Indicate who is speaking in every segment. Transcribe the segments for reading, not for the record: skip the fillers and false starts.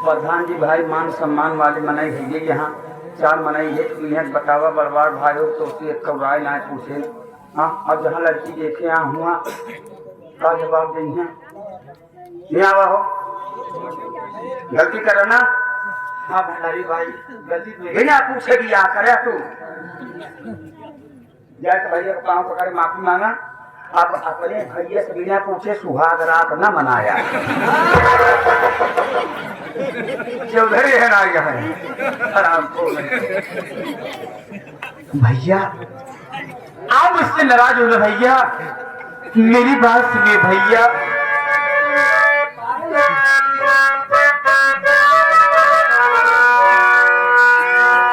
Speaker 1: प्रधान जी भाई मान सम्मान वाले मनाई है यहाँ 4 मनाई है तो इन्हें बतावा बर्बाद भाई हो तो उसे एक राय ना पूछे। हाँ अब जहाँ लड़की देखे यहाँ हुआ का जवाब दें है नहीं आवा हो गलती करो ना। हाँ भंडारी भाई गलती बिना पूछे भी यहाँ करे तू जाए तो भैया को पाँव पकड़ माफी मांगा। अब अपने भैया से बिना पूछे सुहाग रात न मनाया चौधरी है ना आराम को भैया आप इससे नाराज हो ना भैया मेरी बात सुनिए भैया।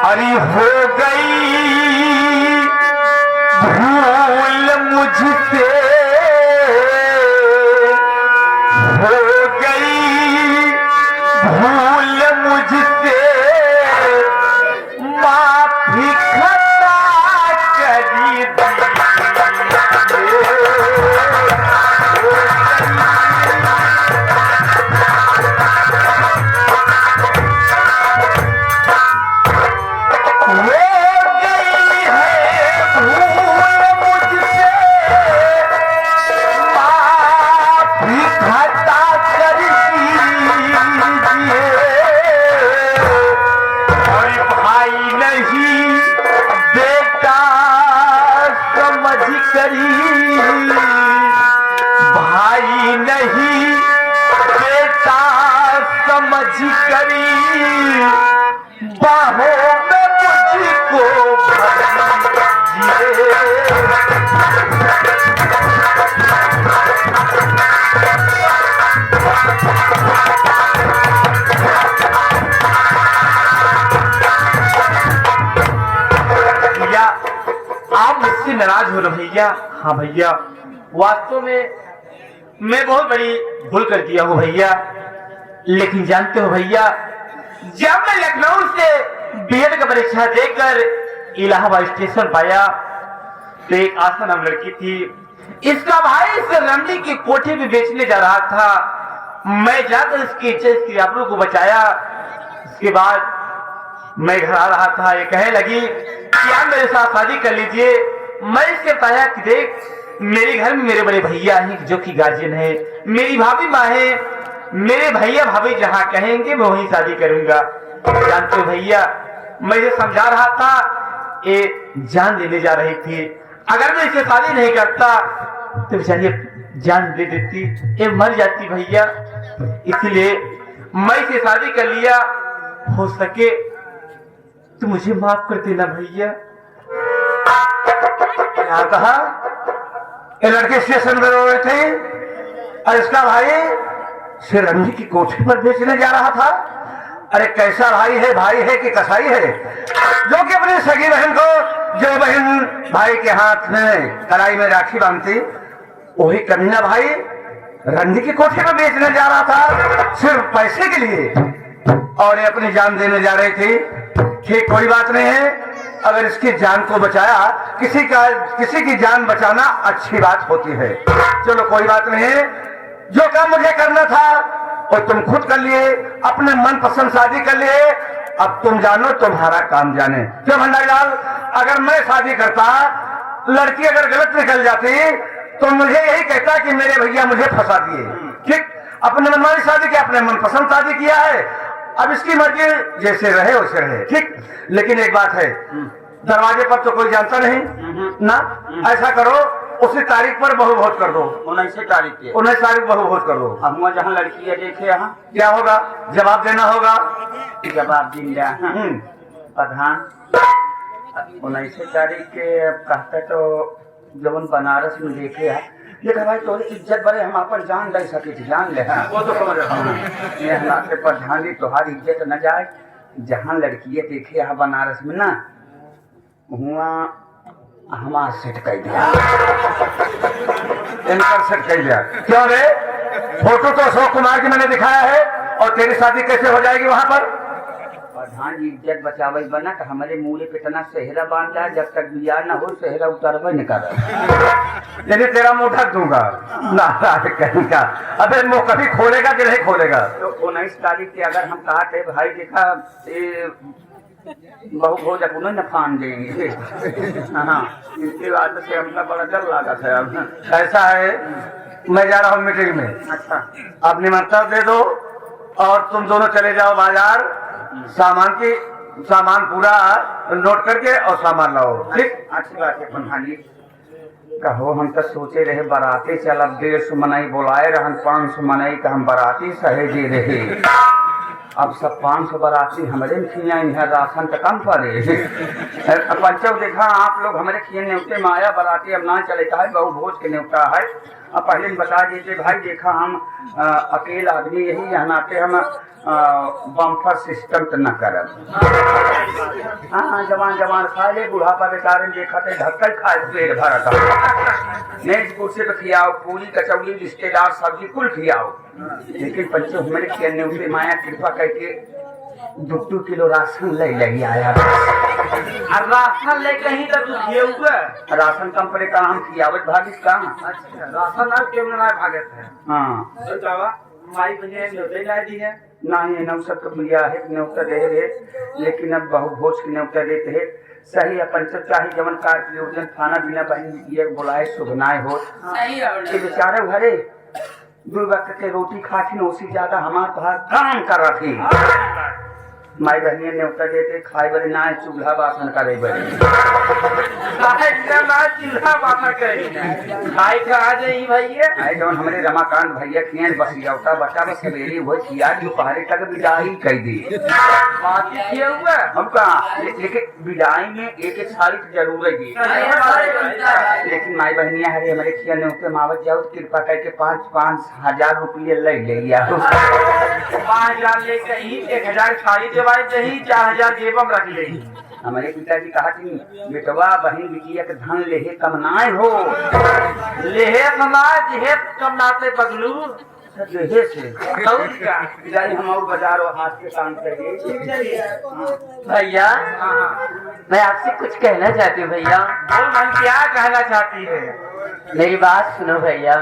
Speaker 1: अरे हो गई भूल मुझसे हो गई भूल मुझसे माफी खता करी भाई नहीं बेटा समझ करी बाहों में मुझको भैया आप मुझसे नाराज हो रहे भैया। हाँ भैया वास्तव में मैं बहुत बड़ी भूल कर दिया हूँ भैया, लेकिन जानते हो भैया जब मैं लखनऊ से बीएड का परीक्षा देकर इलाहाबाद स्टेशन पाया तो एक आशा नाम लड़की थी, इसका भाई इस रंडी की कोठी भी बेचने जा रहा था। मैं जाकर इसकी इज्जत की आबरू को बचाया। इसके बाद मैं घर आ रहा था, ये कहने लगी कि आप मेरे साथ शादी कर लीजिए। मैं इससे बताया कि देख मेरे घर में मेरे बड़े भैया हैं जो कि गार्जियन है, मेरी भाभी माँ है, मेरे भैया भाभी जहाँ कहेंगे मैं वहीं शादी करूंगा। जानते हो भैया मैं इसे समझा रहा था, ये जान देने जा रही थी। अगर मैं इसे शादी नहीं करता तो बेचारी जान दे देती, ये मर जाती भैया। इसलिए मैं इसे शादी कर लिया। हो सके तो मुझे माफ कर देना भैया। क्या कहा? ये लड़के स्टेशन पर रोए थे और इसका भाई से रंडी की कोठी पर बेचने जा रहा था। अरे कैसा भाई है कि कसाई है जो कि अपनी सगी बहन को, जो बहन भाई के हाथ में कलाई में राखी बांधती, वही कमीना भाई रंडी की कोठी पर बेचने जा रहा था सिर्फ पैसे के लिए, और ये अपनी जान देने जा रही थी। ठीक कोई बात नहीं है, अगर इसकी जान को बचाया, किसी की जान बचाना अच्छी बात होती है। चलो कोई बात नहीं है, जो काम मुझे करना था और तुम खुद कर लिए, अपने मन पसंद शादी कर लिए। अब तुम जानो तुम्हारा काम जाने। क्यों भंडारी लाल, अगर मैं शादी करता, लड़की अगर गलत निकल जाती तो मुझे यही कहता कि मेरे भैया मुझे फंसा दिए। ठीक, अपने मनमानी शादी की, अपने मनपसंद शादी किया है, अब इसकी मर्जी जैसे रहे वैसे रहे। ठीक, लेकिन एक बात है, दरवाजे पर तो कोई जानता नहीं ना। ऐसा करो उसी तारीख पर बहु भोज कर दो। 19 तारीख बहु भोज कर दो। हम जहाँ लड़की है देखे, यहाँ क्या होगा, जवाब देना होगा। जवाब दिया प्रधान 19 तारीख के कहते तो जब बनारस में देखे है, लेकिन भाई तो इज्जत बड़े हम अपन जान दे सके, जान ले। वो तो समझ रहा हूँ प्रधान जी, तुम्हारी इज्जत न जाए। जहाँ लड़की देखे है बनारस में ना, वहाँ हमारा सेट कर दिया, इनका सेट कर दिया। क्यों रे, फोटो तो अशोक कुमार की मैंने दिखाया है, और तेरी शादी कैसे हो जाएगी वहां पर?
Speaker 2: प्रधान जी इज्जत बचावे बना कि हमारे मुँह पे इतना सेहरा बांध जाए, जब तक बिया न हो सेहरा उतरवे न कर।
Speaker 1: यदि तेरा मुंह ढक दूंगा ना कहीं का। अबे मुंह कभी खोलेगा कि नहीं खोलेगा?
Speaker 2: तो 19 तारीख के अगर हम कहा थे भाई देखा बहु भोज अपने न फान देंगे। हाँ, इसके बाद से हमका बड़ा डर लगा था। अब
Speaker 1: ऐसा है, मैं जा रहा हूँ मीटिंग में।
Speaker 2: अच्छा,
Speaker 1: आप निमंत्रण दे दो और तुम दोनों चले जाओ बाजार, सामान पूरा नोट करके और सामान लाओ। ठीक,
Speaker 2: अच्छी बात है प्रधान जी। कहो हम तो सोचे रहे बाराती चलब 150 मनाई बोलाए रहन 500 मनाई का हम बाराती सहेजे रहे। अब सब 500 बाराती हमारे खिया है, राशन तो कम पड़े। पंचव देखा आप लोग हमारे खिए न्योते में आया, बाराती अब ना चले है, बहु भोज के न्योता है। अब पहले बता दीजिए भाई देखा हम अकेला आदमी यही यहाँ आते हम बम्फर सिस्टम तो न करब। हाँ, जवान खा ले, बुढ़ापा बेचारे देखा थे ढक्कन खाए पेट भरता। मेज कुर्सी पे खियाओ, पूरी कचौड़ी रिश्तेदार सब्जी कुल खियाओ, लेकिन पंचो हमारे खियाने उसे माया कृपा करके 2 किलो राशन ले आया।
Speaker 3: राशन ले कहीं तक हुआ
Speaker 2: राशन कम पड़े का हम खियावत भागित का।
Speaker 3: अच्छा, राशन अब केवल ना भागत है।
Speaker 2: हाँ,
Speaker 3: तो जावा हमारी बहन न्योते ला दी है
Speaker 2: ना ही नौसर का भैया है न्योता दे रहे, लेकिन अब बहु भोज की न्योता देते है। सही है पंचर चाहे जवन कार प्रयोजन खाना पीना बहन ये बोलाए सुगनाए हो। बेचारे घरे 2 वक्त के रोटी खाती उसी ज्यादा हमारे काम कर रखी। माई बहनिया न्योता देते खाए बड़े ना चूल्हा बासन करे बड़े
Speaker 3: चूल्हा बासा करी खाई का आ जाई भैया।
Speaker 2: आई जौन हमारे रमाकांत भैया खियान बसियावता बचा बस सवेरे वो खिया दोपहर तक विदाई कर दी।
Speaker 3: हुआ
Speaker 2: हम कहा लेकिन विदाई में एक साड़ी की जरूरत है, लेकिन माई बहनिया हरे हमारे खिया न्योते मावत जाओ तो कृपा करके 5-5 हजार रुपये ले लिया।
Speaker 3: 5000 ले कहीं 1000 साड़ी दवाई दही 4000 जेबम रख ले।
Speaker 2: हमारे पिताजी कहा कि बेटवा बहन बिटिया के धन लेहे कमनाए हो।
Speaker 3: लेहे समाज हे कमनाते पगलू
Speaker 2: लेहे से
Speaker 3: और क्या
Speaker 2: पिताजी हम और बाजार और हाथ के काम करिए।
Speaker 4: भैया मैं आपसे कुछ कहना चाहती हूँ भैया।
Speaker 3: बोल मन क्या कहना चाहती है?
Speaker 4: मेरी बात सुनो भैया।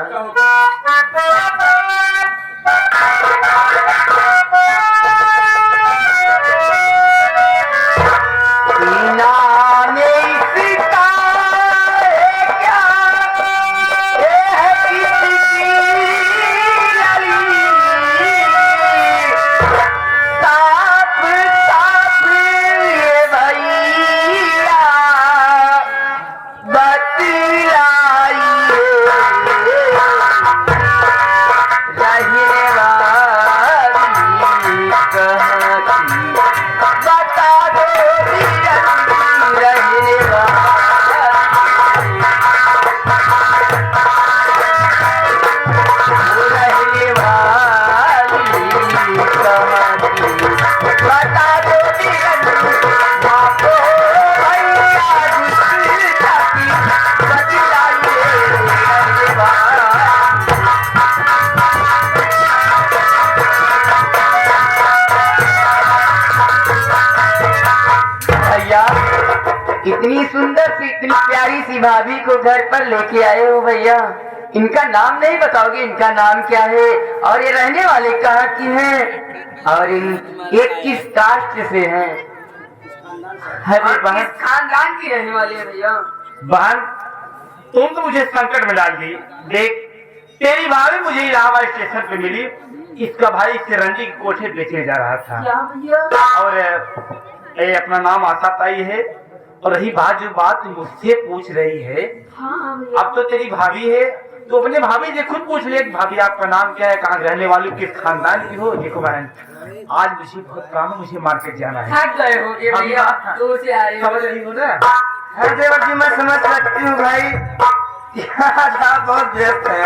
Speaker 4: इतनी सुंदर सी इतनी प्यारी सी भाभी को घर पर लेके आए हो भैया, इनका नाम नहीं बताओगे? इनका नाम क्या है और ये रहने वाले कहाँ की हैं और ये किस कास्ट से हैं? अरे बहन
Speaker 3: खानदान की रहने वाली है भैया।
Speaker 1: बहन तुम तो मुझे संकट में डाल दी। देख तेरी भाभी मुझे इलाहाबाद स्टेशन पे मिली, इसका भाई इससे रंजी के कोठे बेचने जा रहा था।
Speaker 3: क्या भैया?
Speaker 1: और ये अपना नाम आशा ताई है। और रही बात जो बात मुझसे पूछ रही है,
Speaker 3: हाँ
Speaker 1: अब तो तेरी भाभी है तो अपने भाभी से खुद पूछ ले भाभी आपका नाम क्या है, कहाँ रहने वाली, किस खानदान की हो। देखो बहन आज मुझे बहुत काम है, मुझे मार्केट जाना है।
Speaker 3: थक गए हो भैया, दूर से आ रही हो।
Speaker 1: समझ रही हो ना? हर देवर जी मैं समझ सकती हूँ भाई, बहुत व्यस्त है।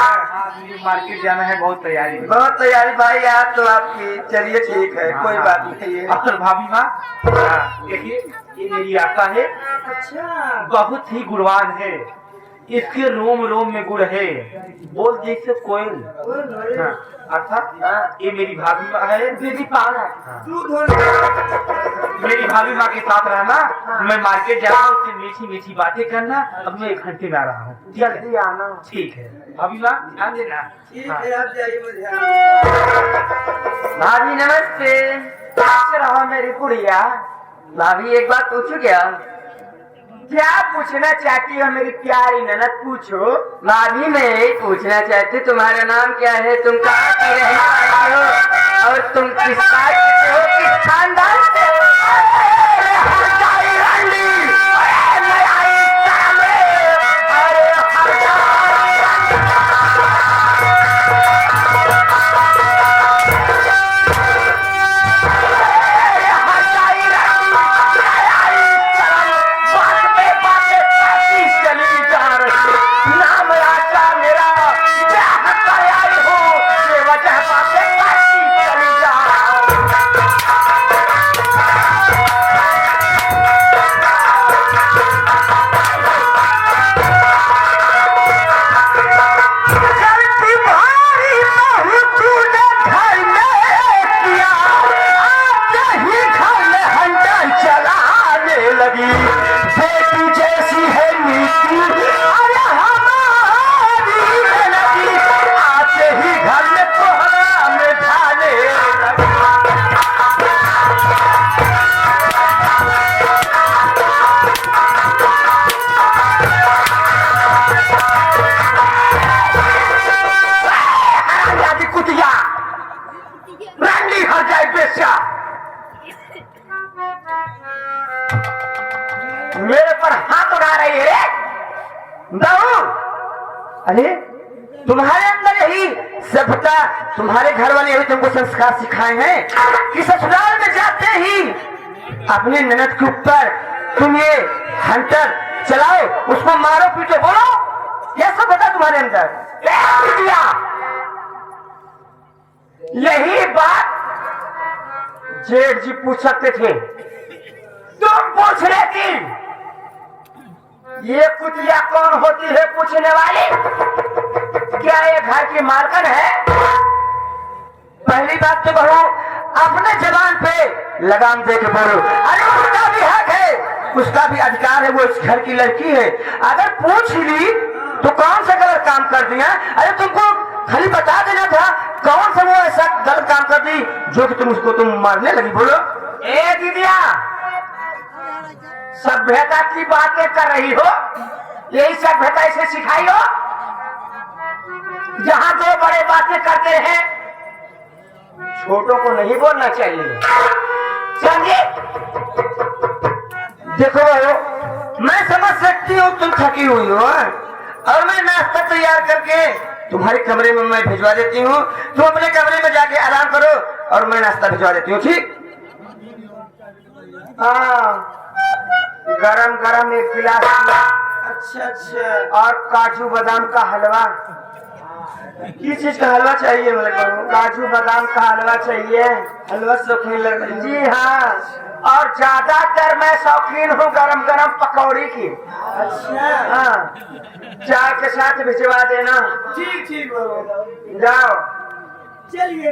Speaker 1: मुझे मार्केट जाना है, बहुत तैयारी भाई। यार तो आपकी चलिए ठीक है, कोई बात नहीं है। और भाभी माँ देखिए ये मेरी आशा है,
Speaker 3: अच्छा
Speaker 1: बहुत ही गुणवान है।
Speaker 3: इसके रोम रोम में गुड़ है, बोल जैसे कोयल। हाँ, अर्थात ये मेरी भाभी माँ है,
Speaker 4: दीदी पागल
Speaker 3: मेरी भाभी माँ के साथ रहना। मैं मार्केट जा रहा हूँ, उससे मीठी मीठी बातें करना। अब मैं 1 घंटे में आ रहा हूँ।
Speaker 4: जल्दी आना।
Speaker 3: ठीक है भाभी माँ, ध्यान देना। हाँ।
Speaker 4: भाभी नमस्ते। कैसे रहो मेरी गुड़िया? भाभी एक बात पूछू क्या? क्या पूछना चाहती हो मेरी प्यारी ननद? पूछो। भाभी मैं यही पूछना चाहती, तुम्हारा नाम क्या है, तुम कहाँ की रहने वाली हो और तुम किस बात से हो, किस खानदान से हो?
Speaker 1: मेरे पर हाथ उड़ा रही है बहू। अरे तुम्हारे अंदर यही सभ्यता, तुम्हारे घर वाले यही तुमको संस्कार सिखाए हैं कि ससुराल में जाते ही अपने ननद के ऊपर तुम ये हंटर चलाओ, उसको मारो पीटो, बोलो यह सभ्यता तुम्हारे अंदर। यही बात जेठ जी पूछ सकते थे, तुम पूछ रहे थी ये कुतिया कौन होती है पूछने वाली? क्या ये घर की मालकन है? पहली बात तो बहू अपने जबान पे लगाम दे के बोलो। अरे उसका भी हक है, उसका भी अधिकार है, वो इस घर की लड़की है। अगर पूछ ली तो कौन सा गलत काम कर दिया? अरे तुमको खाली बता देना था कौन सा वो ऐसा गलत काम कर दी जो कि तुम मारने लगी। बोलो। ए दीदिया, सभ्यता की बातें कर रही हो, यही सभ्यता इसे सिखाई हो? जहां दो बड़े बातें करते हैं छोटों को नहीं बोलना चाहिए। समझे? देखो मैं समझ सकती हूँ तुम थकी हुई हो और मैं नाश्ता तैयार करके तुम्हारे कमरे में मैं भिजवा देती हूँ। तुम अपने कमरे में जाके आराम करो और मैं नाश्ता भिजवा देती हूँ, ठीक? हाँ, गरम गरम 1 गिलास। अच्छा अच्छा। और काजू बादाम का हलवा। किस चीज का हलवा चाहिए मेरे को? काजू बादाम का हलवा चाहिए। हलवा शौकीन लग रही? जी हाँ, और ज्यादातर मैं शौकीन हूँ गरम गरम पकौड़ी की। अच्छा हाँ, चाय के साथ भिजवा देना। ठीक ठीक जाओ। चलिए।